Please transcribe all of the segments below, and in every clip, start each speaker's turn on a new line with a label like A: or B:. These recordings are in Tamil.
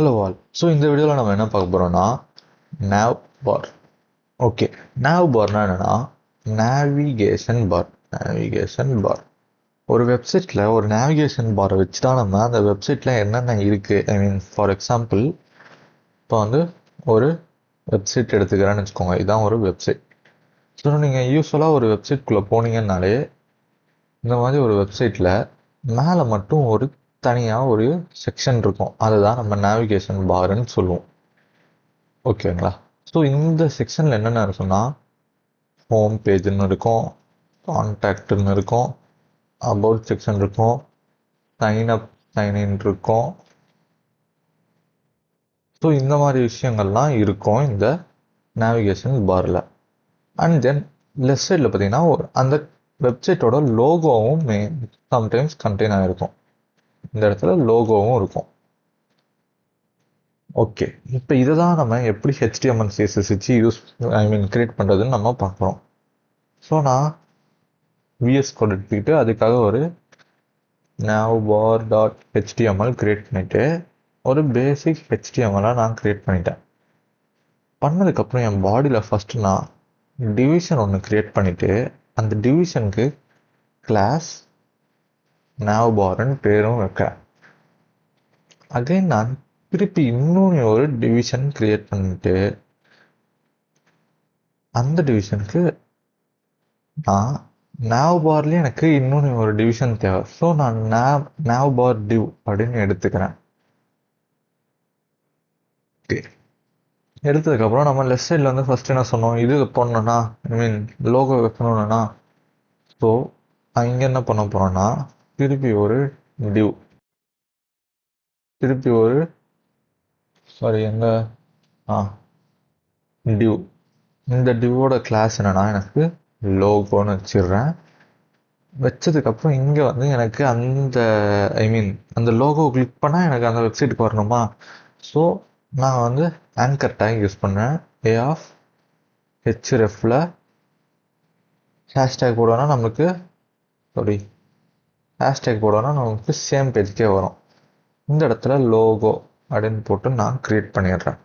A: Hello all. ஸோ இந்த வீடியோவில் நம்ம என்ன பார்க்க போகிறோம்னா nav பார். ஓகே, nav பார்னா என்னென்னா நேவிகேஷன் பார். ஒரு வெப்சைட்டில் ஒரு நேவிகேஷன் பாரை வச்சு தான் நம்ம அந்த வெப்சைட்டில் என்னென்ன இருக்குது. ஐ மீன் ஃபார் எக்ஸாம்பிள் இப்போ வந்து ஒரு வெப்சைட் எடுத்துக்கிறேன்னு வச்சுக்கோங்க. இதுதான் ஒரு வெப்சைட். ஸோ நீங்கள் யூஸ்வலாக ஒரு வெப்சைட்குள்ளே போனீங்கன்னாலே இந்த மாதிரி ஒரு வெப்சைட்டில் மேலே மட்டும் ஒரு தனியாக ஒரு செக்ஷன் இருக்கும். அதுதான் நம்ம நேவிகேஷன் பார்ன்னு சொல்லுவோம். ஓகேங்களா? ஸோ இந்த செக்ஷனில் என்னென்ன இருக்குன்னா ஹோம் பேஜுன்னு இருக்கும், கான்டாக்ட்னு இருக்கும், அபவுட் செக்ஷன் இருக்கும், சைன்இன் இருக்கும். ஸோ இந்த மாதிரி விஷயங்கள்லாம் இருக்கும் இந்த நேவிகேஷன் பாரில். அண்ட் தென் லெஃப்ட் சைடில் பார்த்தீங்கன்னா அந்த வெப்சைட்டோட லோகோவும் சம்டைம்ஸ் கண்டெயின் ஆகிருக்கும். இந்த இடத்துல லோகோவும் இருக்கும். ஓகே, இப்போ இதை தான் நம்ம எப்படி HTML CSS வச்சு கிரியேட் பண்ணுறதுன்னு நம்ம பார்க்குறோம். ஸோ நான் VS கோட் எடுத்துக்கிட்டு அதுக்காக ஒரு navbar.html கிரியேட் பண்ணிவிட்டு ஒரு பேசிக் HTML நான் கிரியேட் பண்ணிட்டேன். பண்ணதுக்கப்புறம் என் பாடியில் ஃபஸ்ட்டு நான் டிவிஷன் ஒன்று கிரியேட் பண்ணிவிட்டு அந்த டிவிஷனுக்கு கிளாஸ் navbarன்னு பேரும் வைக்கிறேன். அகைன் நான் திருப்பி இன்னொன்று ஒரு டிவிஷன் கிரியேட் பண்ணிட்டு அந்த டிவிஷனுக்கு நான் navbarலேயே எனக்கு இன்னொன்று ஒரு டிவிஷன் தேவை. ஸோ நான் navbar div அப்படின்னு எடுத்துக்கிறேன். ஓகே, எடுத்ததுக்கப்புறம் நம்ம லெஃப்ட் சைடில் வந்து ஃபஸ்ட் என்ன சொன்னோம், இது பண்ணணும்னா லோகோ வைக்கணும்னா ஸோ இங்கே என்ன பண்ண போகிறோன்னா திருப்பி ஒரு div, திருப்பி ஒரு div. இந்த டிவோட கிளாஸ் என்னன்னா எனக்கு லோகோன்னு வச்சிடுறேன். வச்சதுக்கப்புறம் இங்கே வந்து எனக்கு அந்த லோகோ கிளிக் பண்ணால் எனக்கு அந்த வெப்சைட்டுக்கு வரணுமா. ஸோ நான் வந்து ஆங்கர் டேக் யூஸ் பண்ணேன். hrefல ஹேஷ்டேக் போடுவோன்னா நமக்கு சேம் பேஜ்க்கே வரும். இந்த இடத்துல லோகோ அப்படின்னு போட்டு நான் கிரியேட் பண்ணிடுறேன்.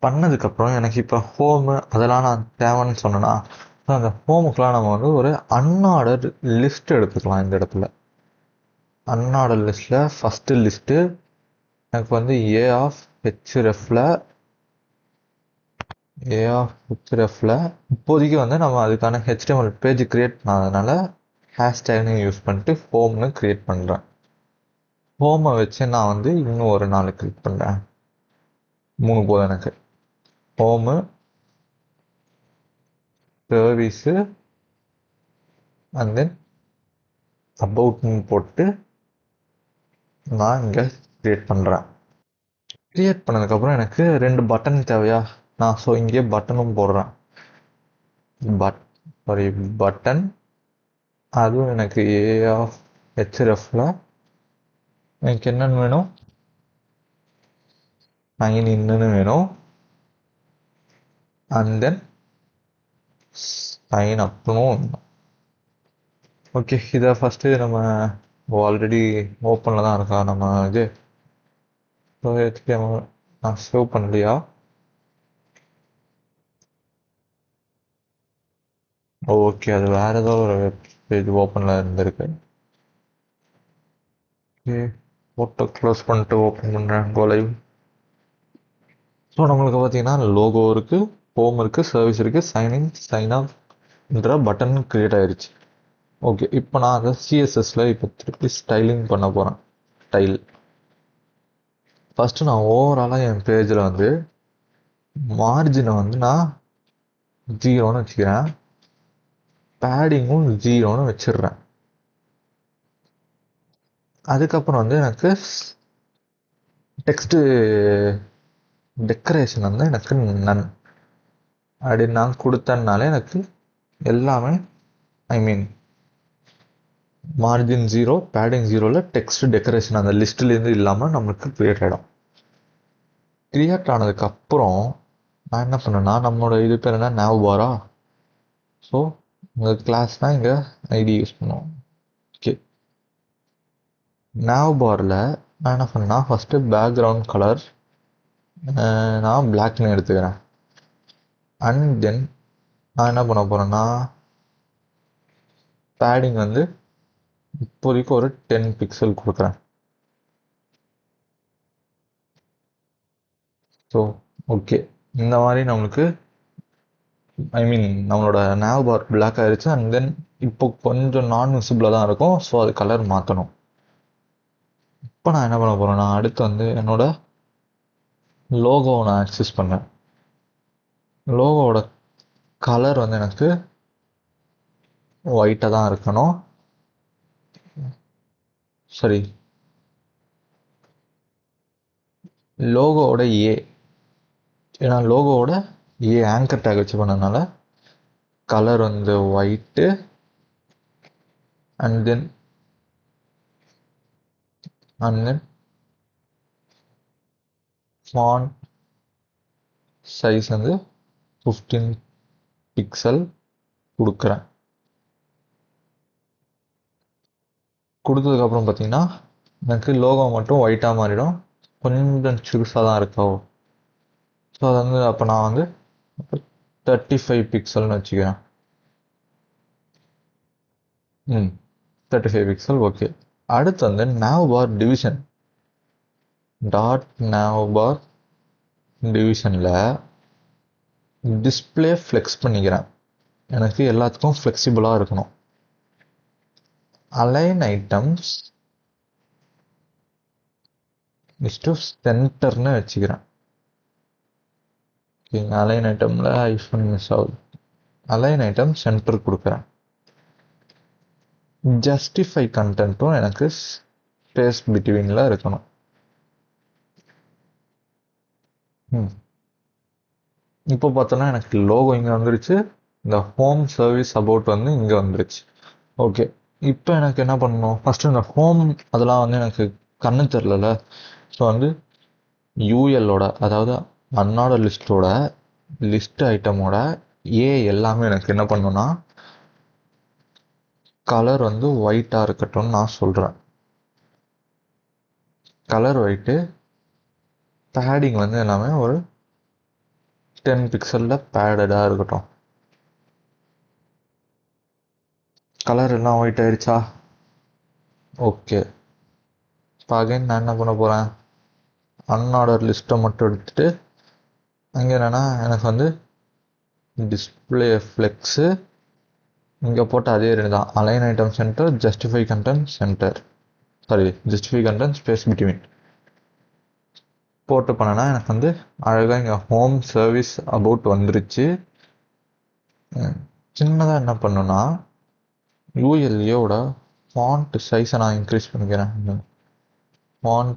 A: பண்ணதுக்கப்புறம் எனக்கு இப்போ ஹோமு அதெல்லாம் நான் தேவைன்னு சொன்னேன்னா அந்த ஹோமுக்கெலாம் நம்ம வந்து ஒரு அன்ஆர்டர் லிஸ்ட் எடுத்துக்கலாம். இந்த இடத்துல அன்ஆர்டர் லிஸ்ட்டில் ஃபஸ்ட்டு லிஸ்ட்டு எனக்கு வந்து ஏ ஆஃப் ஹெச்எஃப்ல இப்போதைக்கு வந்து நம்ம அதுக்கான HTML பேஜ் கிரியேட் பண்ணாதனால ஹேஷ்டேக்னு யூஸ் பண்ணிட்டு ஹோம்னு கிரியேட் பண்ணுறேன். ஹோமை வச்சு நான் வந்து இன்னும் ஒரு 4 கிளிக் பண்ணுறேன். 3 போதும் எனக்கு. ஹோமு, சர்வீஸு அண்ட் தென் அபவுட்னு போட்டு நான் இங்கே கிரியேட் பண்ணுறேன். கிரியேட் பண்ணதுக்கப்புறம் எனக்கு 2 பட்டன் தேவையா, நான் ஸோ இங்கே பட்டனும் போடுறேன். பட்டன் அதுவும் எனக்கு ஏ.hrefல எனக்கு என்னென்னு வேணும், சைன் இன்னு வேணும் அண்ட் தென் சைன் அப்னும் வேணும். ஓகே, இதை ஃபஸ்ட்டு நம்ம ஆல்ரெடி ஓப்பனில் தான் இருக்கா நம்ம இது. ஸோ நான் சேவ் பண்ணலையா, ஓகே அது வேறு ஏதோ ஒரு வெப் பேஜ் ஓப்பனில் இருந்திருக்கு. ஓகே, ஃபோட்டோ க்ளோஸ் பண்ணிட்டு ஓப்பன் பண்ணுறேன் கோ லைவ். ஸோ நம்மளுக்கு பார்த்தீங்கன்னா லோகோ இருக்குது, ஹோம் இருக்குது, சர்வீஸ் இருக்குது, சைன்இன் சைன் ஆஃப்ன்ற பட்டன் க்ரியேட் ஆகிடுச்சு. ஓகே, இப்போ நான் அதை சிஎஸ்எஸில் இப்போ திருப்பி ஸ்டைலிங் பண்ண போகிறேன். ஸ்டைல் ஃபஸ்ட்டு நான் ஓவராலாக என் பேஜில் வந்து மார்ஜினை வந்து நான் 0ன்னு வச்சுக்கிறேன், பேடிங்கும் 0ன்னு வச்சிடுறேன். அதுக்கப்புறம் வந்து எனக்கு டெக்ஸ்ட்டு டெக்கரேஷன் வந்து எனக்கு நன் அப்படின்னு நான் கொடுத்தனாலே எனக்கு எல்லாமே மார்ஜின் 0, பேடிங் 0ல் டெக்ஸ்ட் டெக்கரேஷன் அந்த லிஸ்ட்லேருந்து இல்லாமல் நம்மளுக்கு க்ரியேட் ஆகிடும். க்ரியேட் ஆனதுக்கப்புறம் நான் என்ன பண்ணேன்னா நம்மளோட இது பேர் என்ன, navbar. ஸோ உங்கள் கிளாஸ்னால் இங்கே ஐடி யூஸ் பண்ணுவோம். ஓகே, navbarல நான் என்ன பண்ணேன்னா ஃபஸ்ட்டு பேக்ரவுண்ட் கலர் நான் பிளாக்னு எடுத்துக்கிறேன். அண்ட் தென் நான் என்ன பண்ண போகிறேன்னா பேடிங் வந்து இப்போதைக்கு ஒரு 10 பிக்சல் கொடுக்குறேன். ஸோ ஓகே, இந்த மாதிரி நம்மளுக்கு நம்மளோட நேவ் பார் பிளாக் ஆயிடுச்சு. அண்ட் தென் இப்போ கொஞ்சம் நான் விசிபிளாக தான் இருக்கும். ஸோ அது கலர் மாற்றணும். இப்போ நான் என்ன பண்ண போகிறேன்னா அடுத்து வந்து என்னோட லோகோவை நான் ஆக்சஸ் பண்ணேன். லோகோவோட கலர் வந்து எனக்கு ஒயிட்டாக தான் இருக்கணும். சரி, லோகோவோட ஏன்னா லோகோவோட ஆங்கர் டேக் வச்சு பண்ணதுனால கலர் வந்து white. And then font size வந்து 15 பிக்சல் கொடுக்குறேன். கொடுத்ததுக்கப்புறம் பார்த்தீங்கன்னா எனக்கு லோகோ மட்டும் ஒயிட்டாக மாறிடும். கொஞ்சம் சிறுசாக தான் இருக்கோ. ஸோ அது வந்து அப்போ நான் வந்து 35 பிக்சல்னு வச்சுக்கிறேன். 35 பிக்சல் ஓகே. அடுத்து வந்து nav bar division dot nav bar டிவிஷனில் டிஸ்பிளே ஃப்ளெக்ஸ் பண்ணிக்கிறேன். எனக்கு எல்லாத்துக்கும் ஃப்ளெக்சிபிளாக இருக்கணும். அலைன் ஐட்டம்ஸ் டு சென்டர்னு வச்சுக்கிறேன். ஓகேங்க, அலைன் ஐட்டமில் ஐஃபோன் மிஸ் ஆகுது. அலைன் ஐட்டம் சென்டர் கொடுக்குறேன். ஜஸ்டிஃபை கண்டென்ட்டும் எனக்கு ஸ்பேஸ் பிட்வீனில் இருக்கணும். இப்போ பார்த்தோன்னா எனக்கு லோகோ இங்கே வந்துருச்சு. இந்த ஹோம் சர்வீஸ் அபவுட் வந்து இங்கே வந்துருச்சு. ஓகே, இப்போ எனக்கு என்ன பண்ணணும், ஃபஸ்ட்டு இந்த ஹோம் அதெல்லாம் வந்து எனக்கு கண்ணு தெரிலல. ஸோ வந்து யூஎல்லோட அதாவது அன்னோட லிஸ்ட்டோட லிஸ்ட் ஐட்டமோட எல்லாமே எனக்கு என்ன பண்ணணும்னா கலர் வந்து ஒயிட்டாக இருக்கட்டும்னு நான் சொல்கிறேன். கலர் ஒயிட்டு, பேடிங் வந்து எல்லாமே ஒரு 10 பிக்சலில் பேடடாக இருக்கட்டும். கலர் எல்லாம் ஒயிட் ஆயிடுச்சா? ஓகே. இப்போ அகைன் நான் என்ன பண்ண போகிறேன், அன்ஆர்டர் லிஸ்ட்டை மட்டும் எடுத்துகிட்டு அங்கே என்னென்னா எனக்கு வந்து டிஸ்பிளே ஃப்ளெக்ஸு இங்கே போட்ட அதே ரெண்டு தான். Align item centre, justify content centre, sorry justify content space between போட்டு பண்ணனா எனக்கு வந்து அழகாக இங்கே ஹோம் சர்வீஸ் அபவுட் வந்துருச்சு. சின்னதாக என்ன பண்ணுன்னா யூஎல்ஏவோட ஃபாண்ட் சைஸை நான் இன்க்ரீஸ் பண்ணிக்கிறேன். ஃபாண்ட்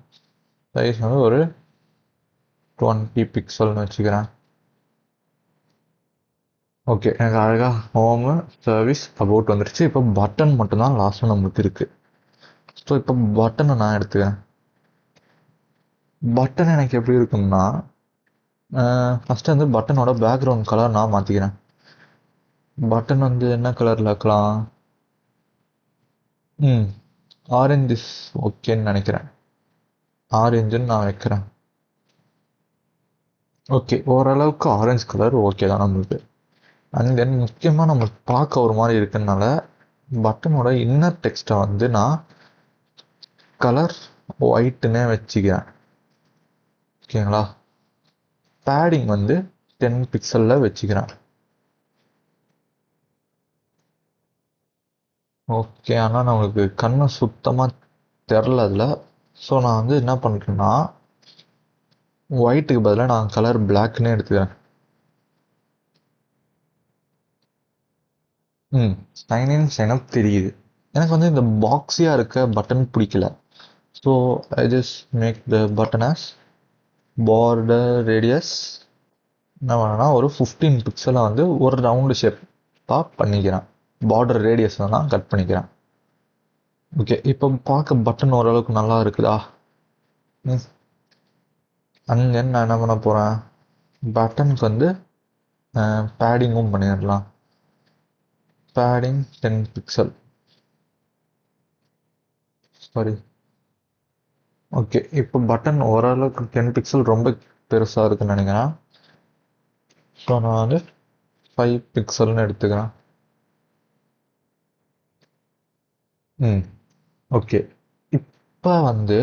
A: சைஸ் வந்து ஒரு 20 பிக்சல்னு வச்சுக்கிறேன். ஓகே, எனக்கு அழகாக ஹோமு சர்வீஸ் அபவுட் வந்துருச்சு. இப்போ பட்டன் மட்டும்தான் லாஸ்ட்டாக நம்மளுக்கு இருக்குது. ஸோ இப்போ பட்டனை நான் எடுத்துக்கிறேன். பட்டன் எனக்கு எப்படி இருக்கும்னா ஃபஸ்ட்டு வந்து பட்டனோட பேக்ரவுண்ட் கலர் நான் மாற்றிக்கிறேன். பட்டன் வந்து என்ன கலரில் வைக்கலாம், ஆரஞ்சு ஓகேன்னு நினைக்கிறேன். ஆரஞ்சுன்னு நான் வைக்கிறேன். ஓகே, ஓரளவுக்கு ஆரஞ்சு கலர் ஓகே தான் நம்மளுக்கு. அண்ட் தென் முக்கியமாக நம்ம பார்க்க ஒரு மாதிரி இருக்குனால பட்டனோட இன்னர் டெக்ஸ்ட்டை வந்து நான் கலர் ஒயிட்டுன்னே வச்சுக்கிறேன். ஓகேங்களா? பேடிங் வந்து 10 பிக்சலில் வச்சுக்கிறேன். ஓகே, ஆனால் நம்மளுக்கு கண்ணு சுத்தமாக தெரில அதில். ஸோ நான் வந்து என்ன பண்ணுறேன்னா ஒயிட்டுக்கு பதிலாக நான் கலர் பிளாக்னே எடுத்துக்கிறேன். சைன் இன் சைன் அப் தெரியுது. எனக்கு வந்து இந்த பாக்ஸியாக இருக்க பட்டன் பிடிக்கல. So I just make the button as border radius என்ன பண்ணேன்னா ஒரு 15 பிக்சலை வந்து ஒரு ரவுண்டு ஷேப்பாக பண்ணிக்கிறேன். பார்டர் ரேடியஸ் நான் கட் பண்ணிக்கிறேன். ஓகே, இப்போ பார்க்க பட்டன் ஓரளவுக்கு நல்லா இருக்குதா? அண்ட் தென் நான் என்ன பண்ண போகிறேன், பட்டனுக்கு வந்து பேடிங்கும் பண்ணிடலாம். பேடிங் 10 பிக்சல், சாரி ஓகே, இப்போ பட்டன் ஓரளவுக்கு 10 பிக்சல் ரொம்ப பெருசாக இருக்குன்னு நினைக்கிறேன். ஸோ நான் வந்து 5 பிக்சல்னு எடுத்துக்கிறேன். ஓகே. இப்போ வந்து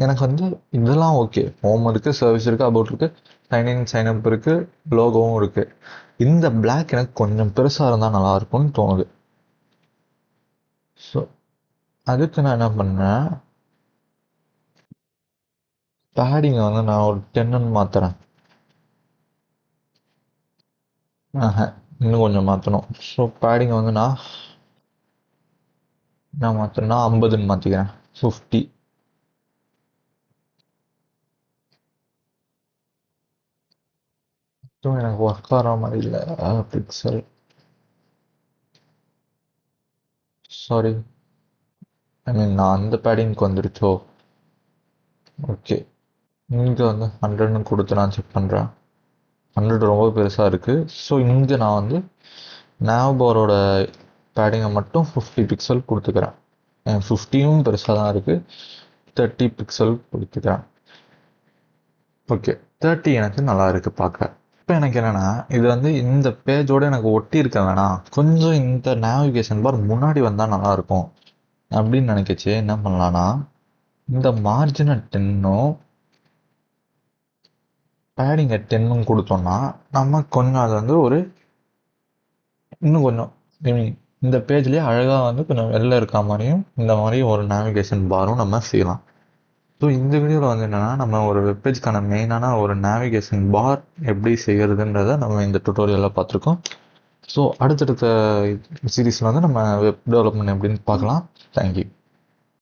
A: எனக்கு வந்து இதெல்லாம் ஓகே. ஹோம் இருக்குது, சர்வீஸ் இருக்குது, அபவுட் இருக்குது, சைன்இன் சைன்அப் இருக்குது, லோகோவும் இருக்குது. இந்த பிளாக் எனக்கு கொஞ்சம் பெருசாக இருந்தால் நல்லா இருக்கும்னு தோணுது. ஸோ அதுக்கு நான் என்ன பண்ணேன், பேடிங்கை வந்து நான் ஒரு 10ன்னு மாற்றுறேன். ஆஹா, இன்னும் கொஞ்சம் மாற்றணும். ஸோ பேடிங்கை வந்து நான் மாற்றினா 50ன்னு மாற்றிக்கிறேன். 50. ஸோ எனக்கு ஒர்க் ஆகிற மாதிரி இல்லை. பிக்சல், சாரி, ஐ மீன் நான் அந்த பேடிங்க்கு வந்துருச்சோ. ஓகே, இங்கே வந்து 100ன்னு கொடுத்து நான் செக் பண்ணுறேன். 100 ரொம்ப பெருசாக இருக்குது. ஸோ இங்கே நான் வந்து நேவ்பாரோட பேடிங்கை மட்டும் 50 பிக்சல் கொடுத்துக்கிறேன். 50யும் பெருசாக தான் இருக்குது. 30 பிக்சல் கொடுத்துக்கிறேன். ஓகே, 30 எனக்கு நல்லா இருக்குது பார்க்க. இப்போ எனக்கு என்னென்னா, இது வந்து இந்த பேஜோடு எனக்கு ஒட்டி இருக்க வேணாம், கொஞ்சம் இந்த நேவிகேஷன் பார் முன்னாடி வந்தால் நல்லாயிருக்கும் அப்படின்னு நினைக்கச்சு என்ன பண்ணலான்னா, இந்த மார்ஜினை 10னும் பேடிங்கை 10னும் கொடுத்தோம்னா நம்ம கொஞ்சம் அது வந்து ஒரு இன்னும் கொஞ்சம் இந்த பேஜ்லேயே அழகாக வந்து கொஞ்சம் வெளில இருக்க மாதிரியும் இந்த மாதிரி ஒரு நேவிகேஷன் பாரும் நம்ம செய்யலாம். ஸோ இந்த வீடியோவில் வந்து என்னென்னா, நம்ம ஒரு வெப்பேஜ்க்கான மெயினான ஒரு நேவிகேஷன் பார் எப்படி செய்கிறதுன்றதை நம்ம இந்த டுட்டோரியலில் பார்த்துருக்கோம். ஸோ அடுத்தடுத்த சீரீஸில் வந்து நம்ம வெப் டெவலப்மெண்ட் எப்படின்னு பார்க்கலாம். தேங்க்யூ.